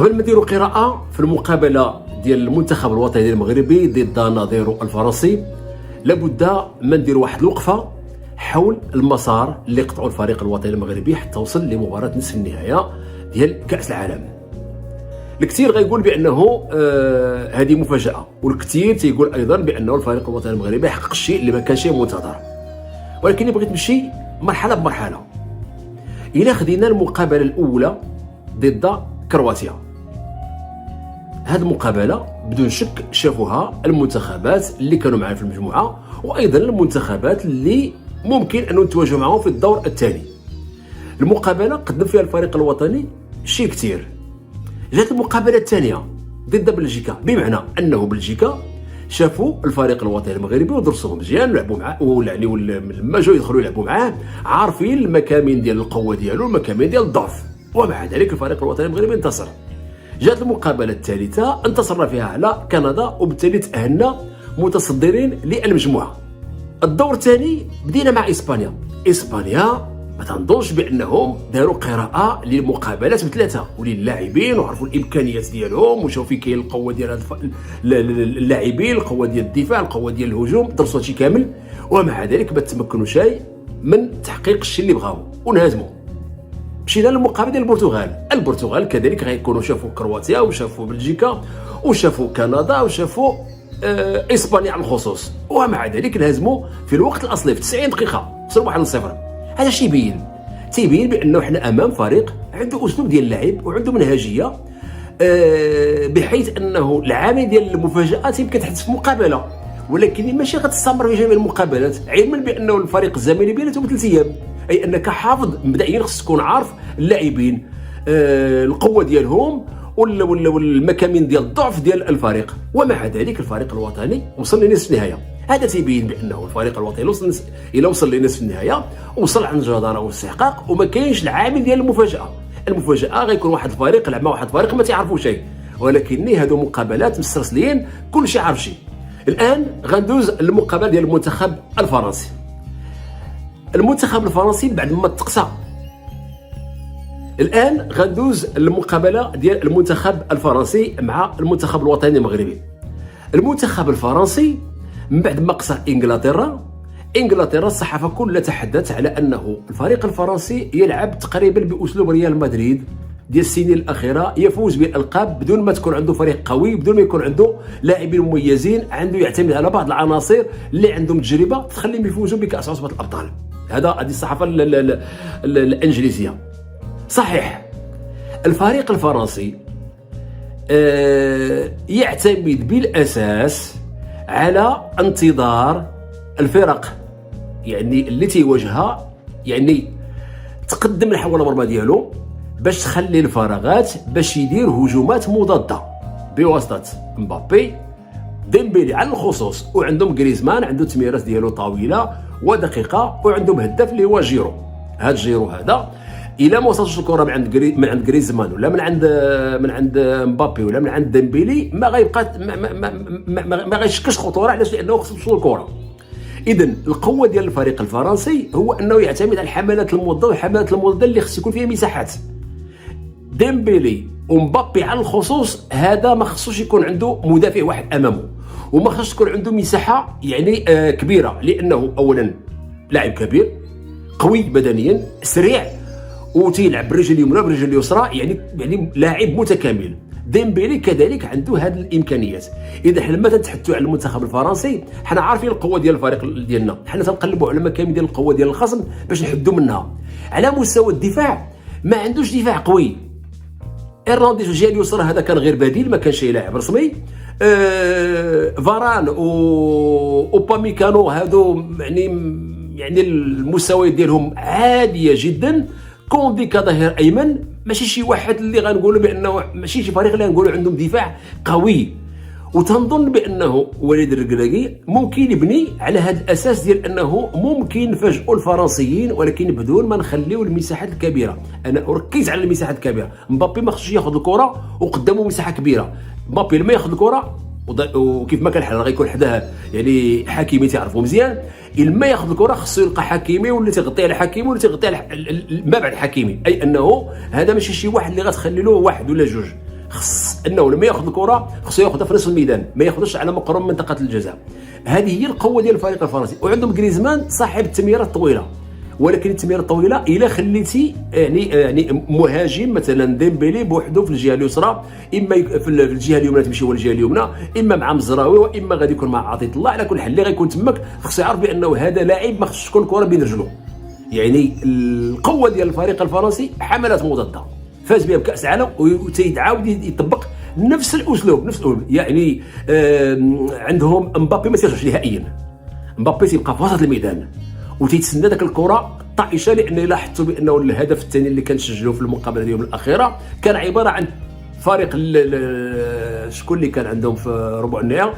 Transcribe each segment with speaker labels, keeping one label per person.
Speaker 1: قبل ما نديروا قراءة في المقابلة ديال المنتخب الوطني المغربي ضد نظيره الفرنسي، لابد ما نديروا واحد الوقفة حول المسار اللي قطعوا الفريق الوطني المغربي حتى وصل لمباراة نصف النهاية ديال كأس العالم. الكثير غيقول بأنه هذه مفاجأة، والكثير تيقول أيضا بأنه الفريق الوطني المغربي حقق الشيء اللي ما كان شيء منتظر. ولكن بغيت نمشي مرحلة بمرحلة. إلا خدينا المقابلة الأولى ضد كرواتيا، هذه المقابلة بدون شك شافوها المنتخبات اللي كانوا معنا في المجموعة، وأيضا المنتخبات اللي ممكن أن نتواجه معهم في الدور الثاني. المقابلة قدم فيها الفريق الوطني شيء كثير. جات المقابلة الثانية ضد بلجيكا، بمعنى أنه بلجيكا شافوا الفريق الوطني المغربي ودرسوه مزيان ولعبوا معاه، يعني لما جاوا يدخلوا يلعبوا معاه عارفين المكامن ديال القوة ديالو المكامن ديال الضعف، ومع ذلك الفريق الوطني المغربي انتصر. جات المقابلة الثالثة انتصرنا فيها على كندا، وبالتالي تأهلنا متصدرين للمجموعة. الدور الثاني بدينا مع إسبانيا. ما تنظنش بانهم داروا قراءه للمقابلات بثلاثه وللاعبين، وعرفوا الامكانيات ديالهم وشوفوا فين كاين القوه ديال اللاعبين، القوه ديال الدفاع، القوه ديال الهجوم، درسوا هادشي كامل، ومع ذلك ما تمكنوش من تحقيق الشيء اللي بغاو ونهزموا. مشينا للمقابله ديال البرتغال كذلك غيكونوا شافوا كرواتيا وشافوا بلجيكا وشافوا كندا وشافوا اسبانيا على الخصوص، ومع ذلك انهزموا في الوقت الاصلي في 90 دقيقه 1-0. هذا شيء تيبين بانه احنا امام فريق عنده اسلوب ديال اللعب وعنده منهجيه، بحيث انه العامل ديال المفاجات يمكن تحدث في مقابله، ولكن ماشي غتستمر في جميع المقابلات، علما بانه الفريق الزمني بيناتهم 3 ايام، اي انك حافظ مبدئيا خصك تكون عارف اللاعبين القوه ديالهم والمكامن ديال الضعف ديال الفريق. ومع ذلك الفريق الوطني وصل لنصف النهايه. هذا تيبين بانه الفريق الوطني وصل لنصف النهايه وصل عند الجداره والاستحقاق، وما كاينش العامل ديال المفاجاه غيكون واحد الفريق لعب مع واحد الفريق ما تيعرفوا شيء، ولكن هادو مقابلات مسترسلين كل شيء عارف شيء. الان غندوز للمقابله ديال المنتخب الفرنسي. المنتخب الفرنسي بعد ما تقصى، الان غندوز للمقابله ديال المنتخب الفرنسي مع المنتخب الوطني المغربي. المنتخب الفرنسي من بعد ما قصى انجلترا الصحافه كلها تحدثت على انه الفريق الفرنسي يلعب تقريبا باسلوب ريال مدريد ديال السنين الاخيره، يفوز بالالقاب بدون ما تكون عنده فريق قوي، بدون ما يكون عنده لاعبين مميزين، عنده يعتمد على بعض العناصر اللي عندهم تجربه تخليهم يفوزوا بكاس عصبه الابطال. هذه الصحافه الانجليزيه. صحيح الفريق الفرنسي يعتمد بالاساس على انتظار الفرق يعني اللي تيواجهها، يعني تقدم نحو المرمى ديالو باش تخلي الفراغات باش يدير هجومات مضاده بواسطه مبابي، ديمبيلي على الخصوص، وعندهم غريزمان عنده التميرات ديالو طويله ودقيقه، وعندهم هداف اللي هو جيرو. هذا جيرو هذا الا ما وصلتش الكره من عند غريزمان ولا من عند مبابي ولا من عند ديمبيلي ما غيبقى ما غيشكلش خطوره، علاش؟ لانه خصو توصل الكره. اذا القوه ديال الفريق الفرنسي هو انه يعتمد على الحملات المضاده، والحملات المضاده اللي خص يكون فيها مساحات. ديمبيلي ومبابي على الخصوص هذا ما خصوش يكون عنده مدافع واحد امامه، وما خصش تكون عنده مساحه يعني كبيره، لانه اولا لاعب كبير قوي بدنيا سريع وتيلعب برجل اليمنى برجل اليسرى، يعني لاعب متكامل. ديمبيلي كذلك عنده هذه الامكانيات. اذا حنا لما تنتحدثوا على المنتخب الفرنسي حنا عارفين القوه ديال الفريق ديالنا، حنا تنقلبوا على مكامن ديال القوه ديال الخصم باش نحدوا منها. على مستوى الدفاع ما عندوش دفاع قوي. ايرلانديش الجهه اليسرى هذا كان غير بديل، ما كانش لاعب رسمي. فاران وباميكانو هادو يعني المستويات ديالهم عاديه جدا. كوندي كظهير ايمن ماشي شي واحد اللي غنقولوا بانه ماشي شي فريق اللي غنقولوا عندهم دفاع قوي. وتنظن بانه وليد الركراكي ممكن يبني على هذا الاساس ديال انه ممكن نفاجئوا الفرنسيين، ولكن بدون ما نخليو المساحات الكبيره. انا اركز على المساحات الكبيره. مبابي ما خصوش ياخذ الكره وقدامه مساحه كبيره. مبابي لما ياخذ الكره وكيف ما كان الحال غيكون حداه يعني حكيمي تعرفوا مزيان، لما ياخذ الكره خصو يلقى حكيمي واللي تيغطي على حكيمي واللي تيغطي على ما بعد حكيمي، اي انه هذا ماشي شي واحد اللي غتخلي له واحد ولا جوج، خص انه لما ياخذ الكره خصو ياخذها في نصف الميدان، ما ياخذش على مقرب منطقه الجزاء. هذه هي القوه ديال الفريق الفرنسي. وعندهم جريزمان صاحب التمريرات الطويله، ولكن التمريره الطويله الا خليتي يعني مهاجم مثلا ديمبيلي بوحده في الجهه اليسرى، اما في الجهه اليمنى تمشي هو الجهه اليمنى، اما مع مزراوي واما غادي يكون مع عطيه الله. على كل حال اللي غيكون تماك خصو يعرف بانه هذا لاعب ما خصش تكون الكره بين رجلو. يعني القوه ديال الفريق الفرنسي حملات مضاده، فاز بها بكاس العالم وتيعاود يطبق نفس الاسلوب. يعني عندهم مبابي ما تيرجعش نهائيا، مبابي تيبقى في وسط الميدان وتيتسنى ذاك الكره طائشه، لان لاحظتوا بانه الهدف الثاني اللي كان سجلوه في المقابله ديالهم الاخيره كان عباره عن فريق شكون اللي كان عندهم في ربع النهائي،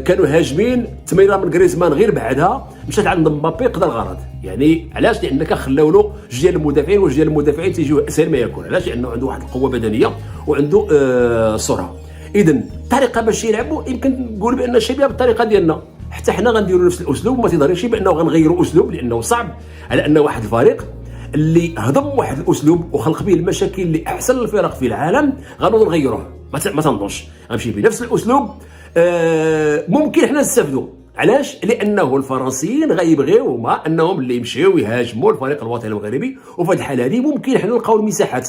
Speaker 1: كانوا هاجمين، تمريره من غريزمان غير بعدها مشات عند مبابي قضى الغرض. يعني علاش؟ لانك خلاو له جوج ديال المدافعين، وجوج ديال المدافعين تيجيو اسهل ما يكون. علاش؟ لانه عنده واحد القوه بدنيه وعنده سرعه. اذا الطريقه باش يلعبوا يمكن نقول بان شبيهه بالطريقه ديالنا، حتى حنا غنديروا نفس الاسلوب. ما تيظهرش بانه غنغيروا اسلوب، لانه صعب على ان واحد الفريق اللي هضم واحد الاسلوب وخلق به المشاكل اللي احسن الفرق في العالم غنوضوا نغيروه. ما تنظنش غنمشي بنفس الاسلوب. ممكن حنا نستافدوا. علاش؟ لانه الفرنسيين غيبغيو ما انهم اللي يمشيو يهاجموا الفريق الوطني المغربي، وفي هذه الحاله هذه ممكن حنا نلقاو المساحات،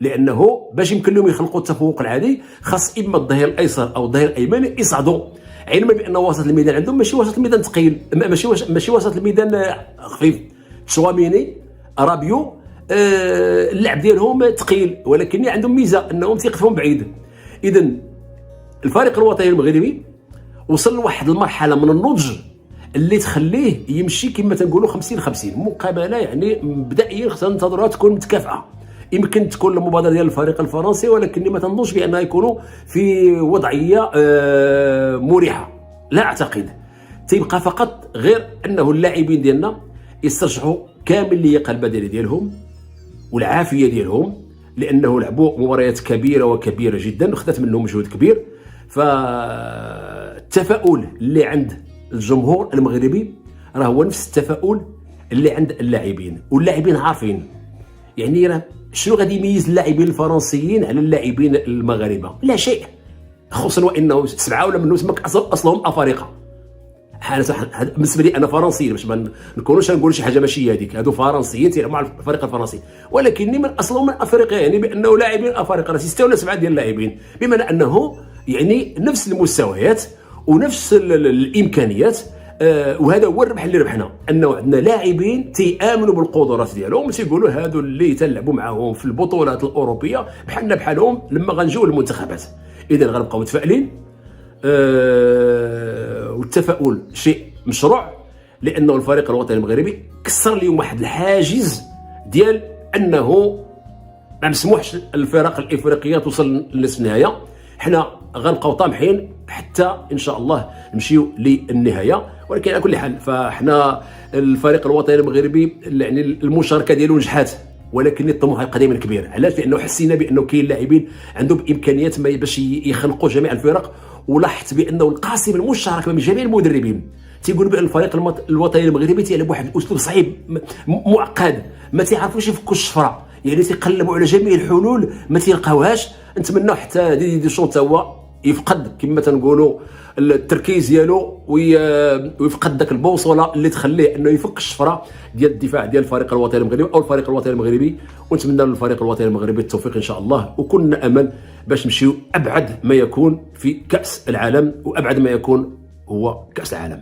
Speaker 1: لانه باش يمكن لهم يخلقوا التفوق العادي خاص اما الظهير الايسر او الظهير الايمن يصعدوا، علما بان وسط الميدان عندهم ماشي وسط الميدان ثقيل، ماشي وسط الميدان خفيف. تشواميني، رابيو، اللعب ديالهم ثقيل، ولكن عندهم ميزه انهم تيقفون بعيد. اذا الفريق الوطني المغربي وصل لواحد المرحله من النضج اللي تخليه يمشي كما تنقولوا 50-50 مقابله. يعني مبدئيا خصنا ننتظروها تكون متكافئه. يمكن تكون المبادره ديال الفريق الفرنسي، ولكن ما تنظنش بانها يكونوا في وضعيه مريحه، لا اعتقد. تيبقى فقط غير انه اللاعبين ديالنا يسترجعوا كامل اللياقه البدنيه ديالهم والعافيه ديالهم، لانه لعبوا مباريات كبيره وكبيره جدا وخذت منهم مجهود كبير. فالتفاؤل اللي عند الجمهور المغربي راه هو نفس التفاؤل اللي عند اللاعبين، واللاعبين عارفين. يعني شنو غادي يميز اللاعبين الفرنسيين على اللاعبين المغاربه؟ لا شيء، خصوصا وانه 7 ولا منهم تماك اصلهم افارقه. بالنسبه لي انا فرنسي، باش ما نكونوش نقول شي حاجه ماشي هذيك، هادو فرنسيين تيلعبوا مع الفريق الفرنسي، ولكني من اصلهم من افريقيا، يعني بانه لاعبين افارقه 6 ولا 7 ديال اللاعبين، بمعنى انه يعني نفس المستويات ونفس الامكانيات. وهذا هو الربح اللي ربحنا، انه عندنا لاعبين تيامنوا بالقدرات ديالهم وتيقولوا هادو اللي تنلعبوا معاهم في البطولات الاوروبيه بحالهم لما غنجيو للمنتخبات. اذا غنبقاو متفائلين، والتفاؤل شيء مشروع، لانه الفريق الوطني المغربي كسر اليوم واحد الحاجز ديال انه ما نسمحش الفرق الافريقيه توصل لنصف النهايه. حنا غنبقاو طامحين حتى ان شاء الله نمشيو للنهايه. ولكن على كل حال فاحنا الفريق الوطني المغربي يعني المشاركه ديالو نجحات، ولكن الطموح يبقى دائما كبير. علاش؟ لانه حسينا بانه كاين لاعبين عندهم امكانيات باش يخلقوا جميع الفرق، ولاحظت بانه القاسم المشترك بين جميع المدربين تيقول بان الفريق الوطني المغربي تيلعب واحد الاسلوب صعيب معقد، ما تيعرفوش يفكوا الشفره، يعني تيقلبوا على جميع الحلول ما تيلقاوهاش. نتمنوا حتى دي شون تا هو يفقد كما تنقولوا التركيز ديالو ويفقد داك البوصله اللي تخليه انه يفك الشفره ديال الدفاع ديال الفريق الوطني المغربي او الفريق الوطني المغربي. ونتمنى للفريق الوطني المغربي التوفيق ان شاء الله، وكنا امل باش نمشيو ابعد ما يكون في كاس العالم، وابعد ما يكون هو كاس العالم.